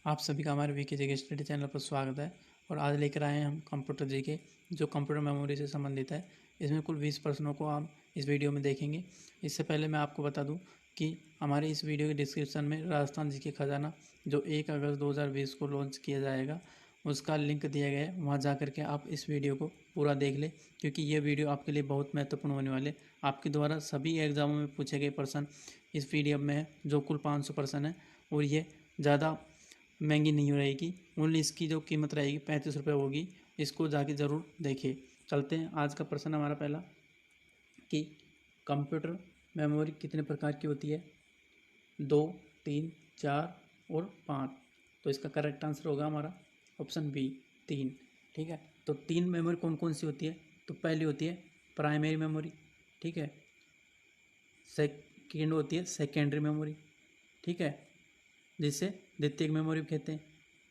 आप सभी का हमारे वीके जीके स्टडी चैनल पर स्वागत है। और आज लेकर आए हैं हम कंप्यूटर जीके जो कंप्यूटर मेमोरी से संबंधित है। इसमें कुल 20 प्रश्नों को हम इस वीडियो में देखेंगे। इससे पहले मैं आपको बता दूं कि हमारे इस वीडियो के डिस्क्रिप्शन में राजस्थान जीके खजाना जो 1 अगस्त 2020 को लॉन्च किया जाएगा उसका लिंक दिया गया है। वहाँ जा करके आप इस वीडियो को पूरा देख लें, क्योंकि ये वीडियो आपके लिए बहुत महत्वपूर्ण होने वाले। आपके द्वारा सभी एग्जामों में पूछे गए प्रश्न इस पीडीएफ में है, जो कुल 500 प्रश्न है। और ये ज़्यादा महंगी नहीं रहेगी। ओनली इसकी जो कीमत रहेगी 35 रुपये होगी। इसको जाके ज़रूर देखिए। चलते हैं, आज का प्रश्न हमारा पहला कि कंप्यूटर मेमोरी कितने प्रकार की होती है? 2, 3, 4 और 5। तो इसका करेक्ट आंसर होगा हमारा ऑप्शन बी, 3। ठीक है, तो 3 मेमोरी कौन कौन सी होती है? तो पहली होती है प्राइमरी मेमोरी, ठीक है। सेकेंड होती है सेकेंडरी मेमोरी, ठीक है, जिसे द्वितीयक मेमोरी भी कहते हैं।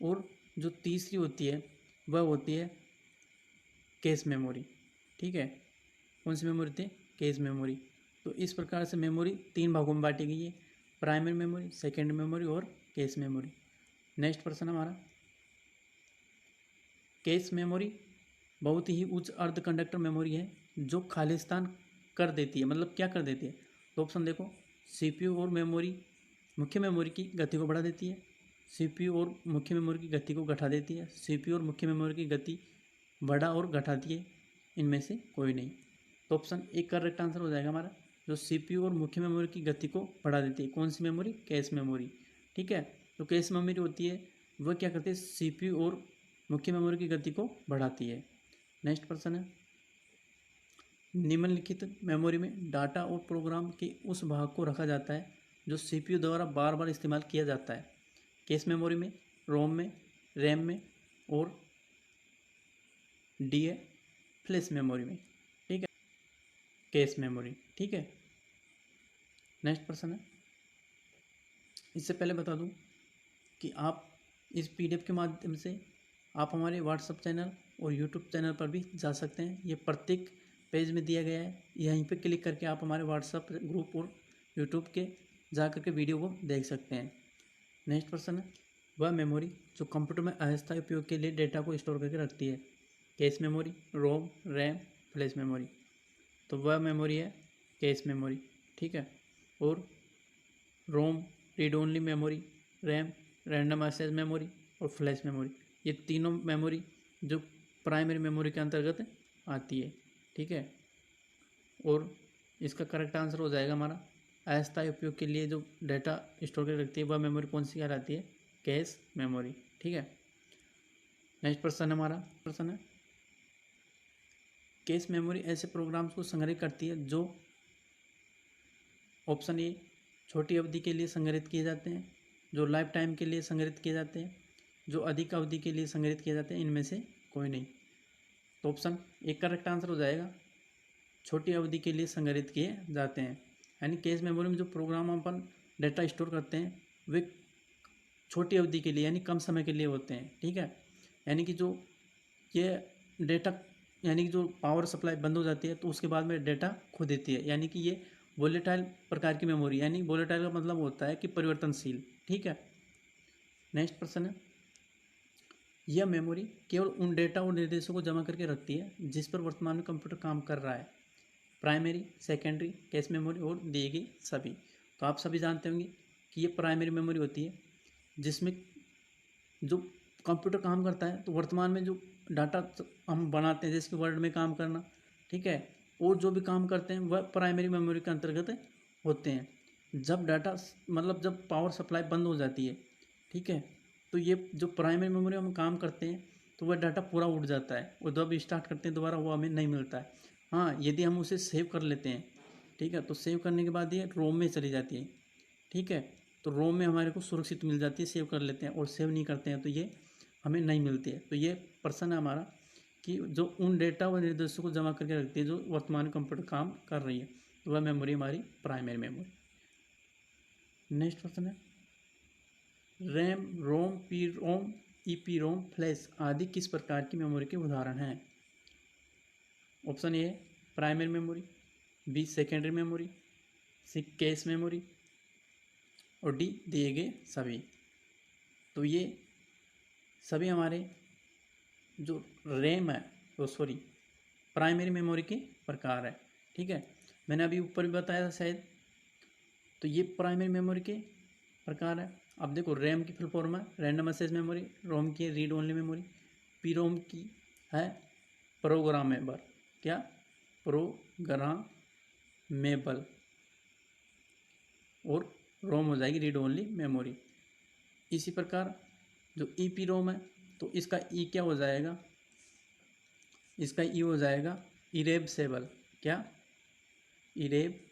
और जो तीसरी होती है वह होती है कैश मेमोरी, ठीक है। कौन सी मेमोरी होती है? Cache memory. तो इस प्रकार से मेमोरी 3 भागों में बांटी गई है, प्राइमरी मेमोरी, सेकेंडरी मेमोरी और कैश मेमोरी। नेक्स्ट प्रश्न हमारा, कैश मेमोरी बहुत ही उच्च अर्ध कंडक्टर मेमोरी है जो खालिस्तान कर देती है। मतलब क्या कर देती है? तो ऑप्शन देखो, सीपीयू और मेमोरी मुख्य मेमोरी की गति को बढ़ा देती है, सीपीयू और मुख्य मेमोरी की गति को घटा देती है, सीपीयू और मुख्य मेमोरी की गति बढ़ा और घटाती है। इनमें से कोई नहीं। तो ऑप्शन एक करेक्ट आंसर हो जाएगा हमारा, जो सीपीयू और मुख्य मेमोरी की गति को बढ़ा देती है। कौन सी मेमोरी? कैश मेमोरी, ठीक है। तो कैश मेमोरी होती है वह क्या करती है? सीपीयू और मुख्य मेमोरी की गति को बढ़ाती है। नेक्स्ट प्रश्न है, निम्नलिखित मेमोरी में डाटा और प्रोग्राम के उस भाग को रखा जाता है जो सीपीयू द्वारा बार बार इस्तेमाल किया जाता है। कैश मेमोरी में, रोम में, रैम में और डी है फ्लैश मेमोरी में, ठीक है। कैश मेमोरी, ठीक है। नेक्स्ट प्रश्न है, इससे पहले बता दूं कि आप इस पीडीएफ के माध्यम से आप हमारे व्हाट्सएप चैनल और यूट्यूब चैनल पर भी जा सकते हैं। ये प्रत्येक पेज में दिया गया है। यहीं पे क्लिक करके आप हमारे व्हाट्सएप ग्रुप और यूट्यूब के जा करके वीडियो को देख सकते हैं। नेक्स्ट प्रश्न है, वह मेमोरी जो कंप्यूटर में अस्थायी उपयोग के लिए डेटा को स्टोर करके रखती है। Cache memory, ROM, RAM, flash memory. तो वह मेमोरी है कैश मेमोरी, ठीक है। और ROM read only memory, RAM random access memory और फ्लैश मेमोरी, ये तीनों मेमोरी जो प्राइमरी मेमोरी के अंतर्गत आती है, ठीक है। और इसका करेक्ट आंसर हो जाएगा हमारा, अस्थायी उपयोग के लिए जो डाटा स्टोर करके रखती है वह मेमोरी कौन सी कहलाती है? कैश मेमोरी, ठीक है। नेक्स्ट प्रश्न हमारा प्रश्न है, कैश मेमोरी ऐसे प्रोग्राम्स को संग्रहित करती है जो ऑप्शन ए छोटी अवधि के लिए संग्रहित किए जाते हैं, जो लाइफ टाइम के लिए संग्रहित किए जाते हैं, जो अधिक अवधि के लिए संग्रहित किए जाते हैं। इनमें से कोई नहीं। तो ऑप्शन एक करेक्ट आंसर हो जाएगा, छोटी अवधि के लिए संग्रहित किए जाते हैं। यानी कैश मेमोरी में जो प्रोग्राम अपन डाटा स्टोर करते हैं वे छोटी अवधि के लिए यानी कम समय के लिए होते हैं, ठीक है। यानी कि जो ये डेटा यानी कि जो पावर सप्लाई बंद हो जाती है तो उसके बाद में डेटा खो देती है। यानी कि ये वोलेटाइल प्रकार की मेमोरी, यानी वोलेटाइल का मतलब होता है कि परिवर्तनशील, ठीक है। नेक्स्ट प्रश्न है, यह मेमोरी केवल उन डेटा और निर्देशों को जमा करके रखती है जिस पर वर्तमान में कंप्यूटर काम कर रहा है। प्राइमरी, सेकेंडरी, कैश मेमोरी और दिए गए सभी। तो आप सभी जानते होंगे कि ये प्राइमरी मेमोरी होती है जिसमें जो कंप्यूटर काम करता है। तो वर्तमान में जो डाटा हम बनाते हैं, जैसे कि वर्ड में काम करना, ठीक है, और जो भी काम करते हैं वह प्राइमरी मेमोरी के अंतर्गत होते हैं। जब डाटा मतलब जब पावर सप्लाई बंद हो जाती है, ठीक है, तो ये जो प्राइमरी मेमोरी हम काम करते हैं तो वह डाटा पूरा उड़ जाता है और जब स्टार्ट करते हैं दोबारा वो हमें नहीं मिलता है। हाँ, यदि हम उसे सेव कर लेते हैं, ठीक है, तो सेव करने के बाद ये रोम में चली जाती है, ठीक है। तो रोम में हमारे को सुरक्षित मिल जाती है, सेव कर लेते हैं, और सेव नहीं करते हैं तो ये हमें नहीं मिलती है। तो ये प्रश्न है हमारा कि जो उन डेटा व निर्देशों को जमा करके रखती है जो वर्तमान कंप्यूटर काम कर रही है, तो वह मेमोरी हमारी प्राइमरी मेमोरी। नेक्स्ट प्रश्न है, RAM, ROM, P ROM, E P ROM, flash आदि किस प्रकार की मेमोरी के उदाहरण हैं? Option A primary memory, B secondary memory, C cache memory और डी दिए गए सभी। तो ये सभी हमारे जो रैम है, तो सॉरी प्राइमरी मेमोरी के प्रकार है। ठीक है, मैंने अभी ऊपर भी बताया था शायद। तो ये प्राइमरी मेमोरी के प्रकार है। अब देखो, रैम की फुल फॉर्म है रैंडम एक्सेस मेमोरी, रोम की read only memory, P ROM की है प्रोग्रामेबल, क्या प्रोग्रामेबल, और रोम हो जाएगी रीड ओनली मेमोरी। इसी प्रकार जो ई पी रोम है, तो इसका ई क्या हो जाएगा, इसका ई हो जाएगा इरेबसेबल, क्या इरेबसेबल,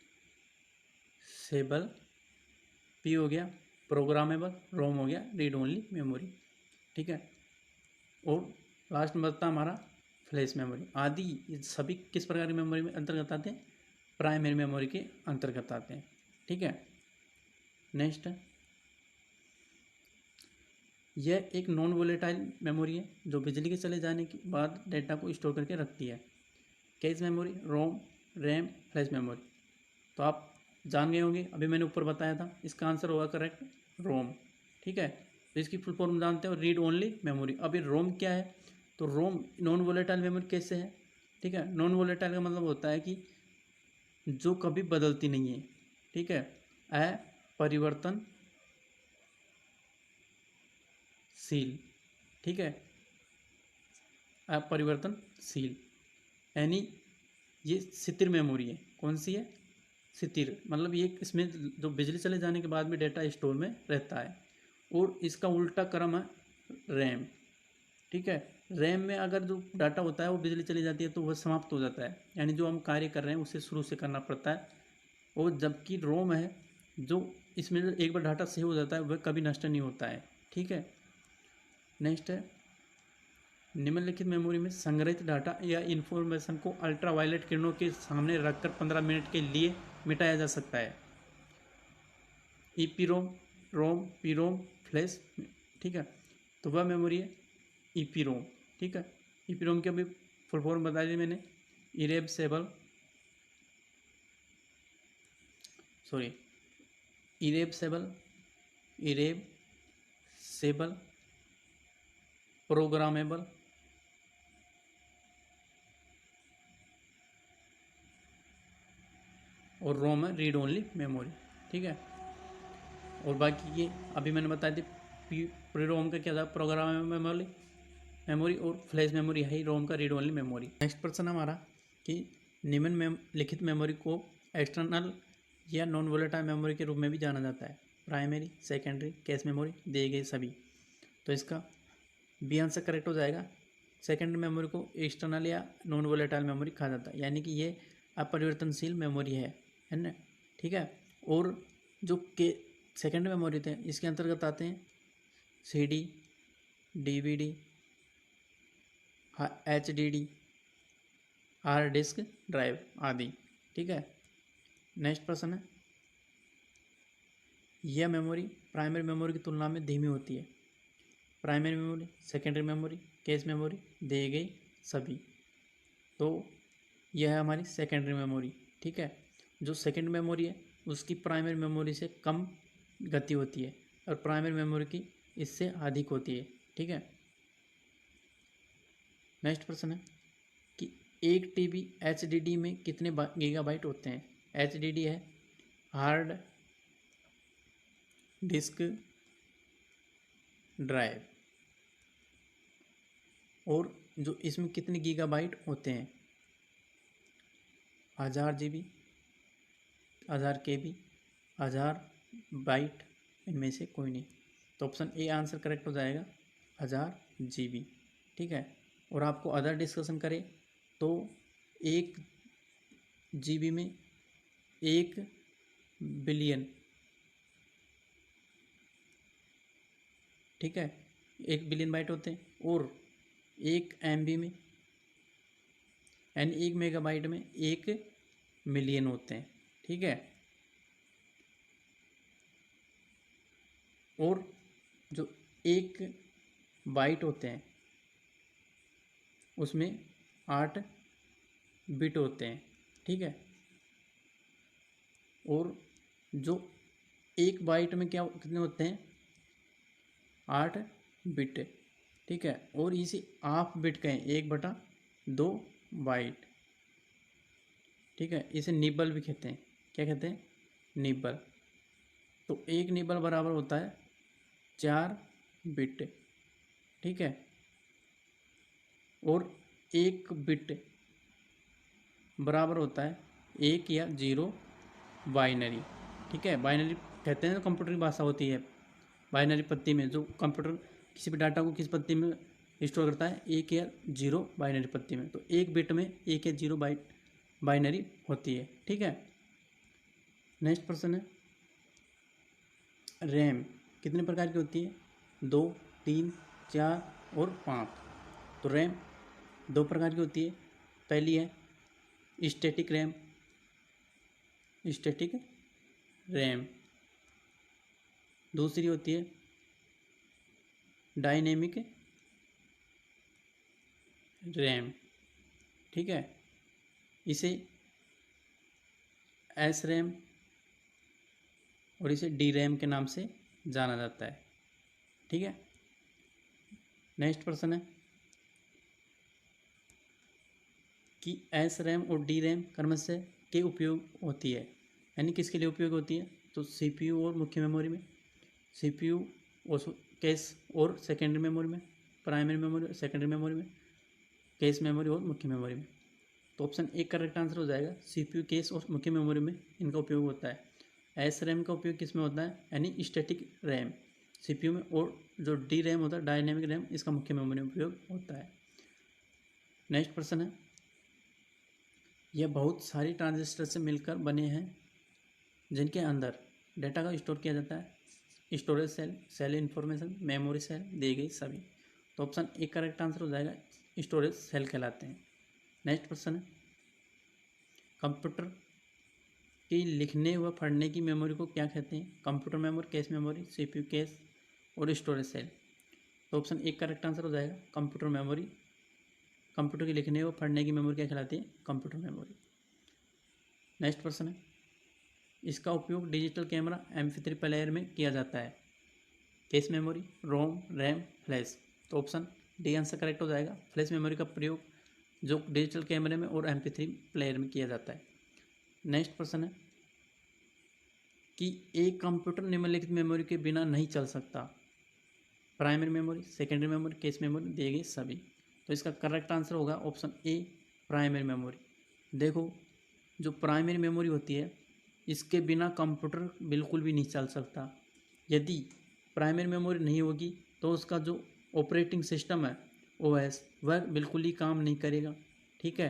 पी हो गया प्रोग्रामेबल, रोम हो गया रीड ओनली मेमोरी। ठीक है, और लास्ट में बचता हमारा फ्लैश मेमोरी। आदि ये सभी किस प्रकार की मेमोरी में अंतर्गत आते हैं, प्राइमरी मेमोरी के अंतर्गत आते हैं। ठीक है, नेक्स्ट, यह एक नॉन वोलेटाइल मेमोरी है जो बिजली के चले जाने के बाद डेटा को स्टोर करके रखती है। Cache memory, ROM, RAM, flash memory. तो आप जान गए होंगे, अभी मैंने ऊपर बताया था, इसका आंसर होगा करेक्ट रोम। ठीक है, तो इसकी फुल फॉर्म जानते हो, रीड ओनली मेमोरी। अभी रोम क्या है, तो रोम नॉन वोलेटाइल मेमोरी कैसे है। ठीक है, नॉन वोलेटाइल का मतलब होता है कि जो कभी बदलती नहीं है। ठीक है, अपरिवर्तनशील। ठीक है, अपरिवर्तनशील, यानी ये स्थिर मेमोरी है। कौन सी है, स्थिर, मतलब ये इसमें जो बिजली चले जाने के बाद भी डेटा स्टोर में रहता है। और इसका उल्टा क्रम है रैम। ठीक है, रैम में अगर जो डाटा होता है वो बिजली चली जाती है तो वह समाप्त हो जाता है, यानी जो हम कार्य कर रहे हैं उसे शुरू से करना पड़ता है। और जबकि रोम है, जो इसमें जो एक बार डाटा सेव हो जाता है वह कभी नष्ट नहीं होता है। ठीक है, नेक्स्ट है, निम्नलिखित मेमोरी में संग्रहित डाटा या इन्फॉर्मेशन को अल्ट्रावायलेट किरणों के सामने रखकर 15 मिनट के लिए मिटाया जा सकता है। ईपीरोम, रोम, पीरोम, फ्लैश। ठीक है, तो वह मेमोरी है ईपीरोम। ठीक है, ईपीरोम की अभी फुल फॉर्म बता दी मैंने, इरेबसेबल, सॉरी इरेबसेबल, इरेबसेबल, प्रोग्रामेबल, और रोम है रीड ओनली मेमोरी। ठीक है, और बाकी ये अभी मैंने बता दी, प्री रोम का क्या था, प्रोग्राम मेमोरी, और फ्लैश मेमोरी है ही रोम का रीड ओनली मेमोरी। नेक्स्ट प्रश्न हमारा कि निम्न में लिखित मेमोरी को एक्सटर्नल या नॉन वोलेटाइल मेमोरी के रूप में भी जाना जाता है, प्राइमरी, सेकेंडरी, कैश मेमोरी, दिए गए सभी। तो इसका बी आंसर करेक्ट हो जाएगा। सेकेंडरी मेमोरी को एक्सटर्नल या नॉन वोलेटाइल मेमोरी कहा जाता है, यानी कि ये अपरिवर्तनशील मेमोरी है ना। ठीक है, और जो के सेकेंडरी मेमोरी थे इसके अंतर्गत आते हैं CD, DVD, HDD, hard disk drive आदि। ठीक है, नेक्स्ट प्रश्न है, यह मेमोरी प्राइमरी मेमोरी की तुलना में धीमी होती है। Primary memory, secondary memory, cache memory, दिए गए सभी। तो यह है हमारी सेकेंडरी मेमोरी। ठीक है, जो सेकेंड मेमोरी है उसकी प्राइमरी मेमोरी से कम गति होती है, और प्राइमरी मेमोरी की इससे अधिक होती है। ठीक है, नेक्स्ट प्रश्न है कि 1 TB HDD में कितने गीगाबाइट होते हैं। HDD है हार्ड डिस्क ड्राइव, और जो इसमें कितने गीगाबाइट होते हैं, 1000 GB, 1000 KB, 1000 बाइट, इनमें से कोई नहीं। तो ऑप्शन ए आंसर करेक्ट हो जाएगा, 1000 GB। ठीक है, और आपको अदर डिस्कशन करें तो 1 GB में 1 बिलियन, ठीक है, 1 बिलियन बाइट होते हैं, और 1 MB में यानी 1 मेगाबाइट में 1 मिलियन होते हैं। ठीक है, और जो 1 बाइट होते हैं उसमें 8 बिट होते हैं। ठीक है, और जो 1 बाइट में क्या कितने होते हैं, 8 बिट, ठीक है। और इसी हाफ बिट का है 1/2 बाइट, ठीक है। इसे निबल भी कहते हैं। क्या कहते हैं? निबल। तो एक निबल बराबर होता है 4 बिट, ठीक है। और एक बिट बराबर होता है 1 या 0 बाइनरी, ठीक है। बाइनरी कहते हैं, कंप्यूटर की भाषा होती है बाइनरी पत्ती में, जो कंप्यूटर किसी भी डाटा को किस पत्ती में स्टोर करता है, 1 या 0 बाइनरी पत्ती में। तो एक बिट में 1 या 0 बाइनरी होती है, ठीक है। नेक्स्ट प्रश्न है, रैम कितने प्रकार की होती है? 2, 3, 4 और 5। तो रैम 2 प्रकार की होती है। पहली है स्टैटिक रैम, स्टैटिक रैम। दूसरी होती है डायनेमिक रैम, ठीक है। इसे एस रैम और इसे डी रैम के नाम से जाना जाता है, ठीक है। नेक्स्ट प्रश्न है कि एस रैम और डी रैम क्रमशः के उपयोग होती है, यानी किसके लिए उपयोग होती है? तो सीपीयू और मुख्य मेमोरी में, सीपीयू और कैश और सेकेंडरी मेमोरी में, प्राइमरी मेमोरी और सेकेंडरी मेमोरी में, कैश मेमोरी और मुख्य मेमोरी में। तो ऑप्शन ए करेक्ट आंसर हो जाएगा, सीपीयू, कैश और मुख्य मेमोरी में इनका उपयोग होता है। एस रैम का उपयोग किस में होता है? यानी स्टैटिक रैम सीपीयू में, और जो डी रैम होता है डायनेमिक रैम, इसका मुख्य मेमोरी में उपयोग होता है। नेक्स्ट प्रश्न है, यह बहुत सारी ट्रांजिस्टर से मिलकर बने हैं जिनके अंदर डेटा का स्टोर किया जाता है। Storage cell, cell information, memory cell, दी गई सभी। तो ऑप्शन ए करेक्ट आंसर हो जाएगा, स्टोरेज सेल कहलाते हैं। नेक्स्ट क्वेश्चन है, कंप्यूटर की लिखने व पढ़ने की मेमोरी को क्या कहते हैं? Computer memory, cache memory, CPU cash और स्टोरेज सेल। तो ऑप्शन ए करेक्ट आंसर हो जाएगा, कंप्यूटर मेमोरी। कंप्यूटर की लिखने व पढ़ने की मेमोरी क्या कहलाती है? Computer memory. नेक्स्ट प्रश्न है, इसका उपयोग डिजिटल कैमरा MP3 प्लेयर में किया जाता है। Cache memory, ROM, RAM, flash. तो ऑप्शन डी आंसर करेक्ट हो जाएगा, फ्लैश मेमोरी का प्रयोग जो डिजिटल कैमरे में और MP3 प्लेयर में किया जाता है। नेक्स्ट प्रश्न है कि एक कंप्यूटर निम्नलिखित मेमोरी के बिना नहीं चल सकता। Primary memory, secondary memory, cache memory, दिए गए सभी। तो इसका करेक्ट आंसर होगा ऑप्शन ए, प्राइमरी मेमोरी। देखो, जो प्राइमरी मेमोरी होती है, इसके बिना कंप्यूटर बिल्कुल भी नहीं चल सकता। यदि प्राइमरी मेमोरी नहीं होगी तो उसका जो ऑपरेटिंग सिस्टम है OS, वह बिल्कुल ही काम नहीं करेगा, ठीक है।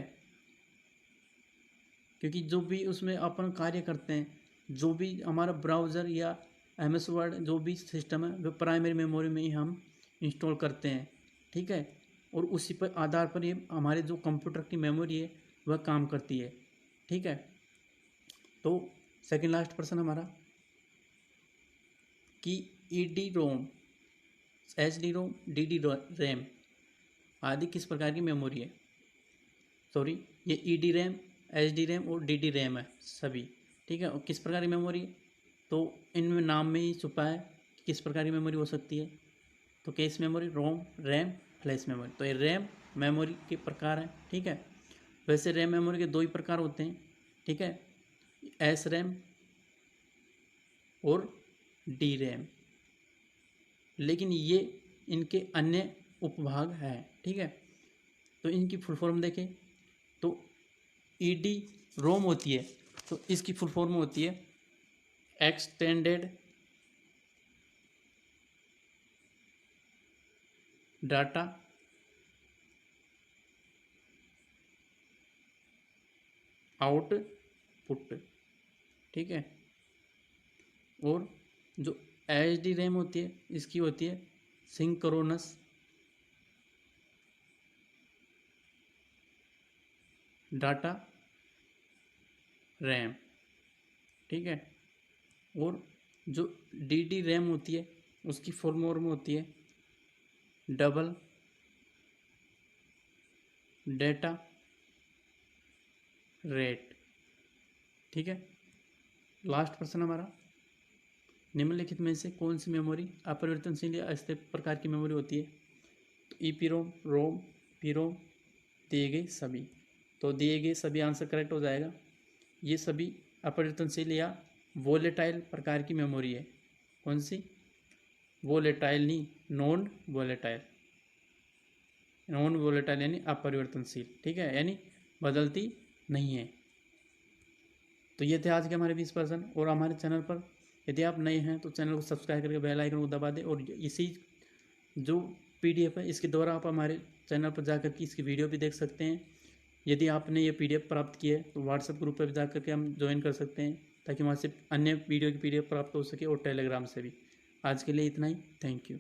क्योंकि जो भी उसमें अपन कार्य करते हैं, जो भी हमारा ब्राउज़र या MS वर्ड जो भी सिस्टम है, वो प्राइमरी मेमोरी में ही हम इंस्टॉल करते हैं, ठीक है। और उसी पर आधार पर ये हमारे जो कंप्यूटर की मेमोरी है वह काम करती है, ठीक है। तो सेकंड लास्ट प्रश्न हमारा कि ED रोम, HD रोम, DD रैम आदि किस प्रकार की मेमोरी है? सॉरी, ये ED रैम, HD रैम और DD रैम है सभी, ठीक है। और किस प्रकार की मेमोरी है? तो इनमें नाम में ही छुपा है कि किस प्रकार की मेमोरी हो सकती है। तो cash memory, ROM, RAM, flash memory. तो ये रैम मेमोरी के प्रकार हैं, ठीक है। वैसे रैम मेमोरी के दो ही प्रकार होते हैं, ठीक है, एस रैम और डी रैम। लेकिन ये इनके अन्य उपभाग हैं, ठीक है। तो इनकी फुल फॉर्म देखें तो ED रोम होती है, तो इसकी फुल फॉर्म होती है एक्सटेंडेड डाटा आउटपुट, ठीक है। और जो HD रैम होती है, इसकी होती है सिंक्रोनस डाटा रैम, ठीक है। और जो DD रैम होती है, उसकी फुल फॉर्म होती है डबल डेटा रेट, ठीक है। लास्ट प्रश्न हमारा निम्नलिखित में से कौन सी मेमोरी अपरिवर्तनशील या अस्थिर प्रकार की मेमोरी होती है? तो ईपीरोम, रोम, पीरोम, दिए गए सभी। तो दिए गए सभी आंसर करेक्ट हो जाएगा। ये सभी अपरिवर्तनशील या वोलेटाइल प्रकार की मेमोरी है। कौन सी? वोलेटाइल नहीं, नॉन वोलेटाइल। नॉन वोलेटाइल यानी अपरिवर्तनशील, ठीक है, यानी बदलती नहीं है। तो ये थे आज के हमारे 20 प्रश्न। और हमारे चैनल पर यदि आप नए हैं तो चैनल को सब्सक्राइब करके बेल आइकन को दबा दें। और इसी जो PDF है इसके द्वारा आप हमारे चैनल पर जाकर के इसकी वीडियो भी देख सकते हैं। यदि आपने ये PDF प्राप्त की है तो व्हाट्सएप ग्रुप पर भी जाकर के हम ज्वाइन कर सकते हैं, ताकि वहाँ से अन्य वीडियो की PDF प्राप्त हो सके, और टेलीग्राम से भी। आज के लिए इतना ही। Thank you.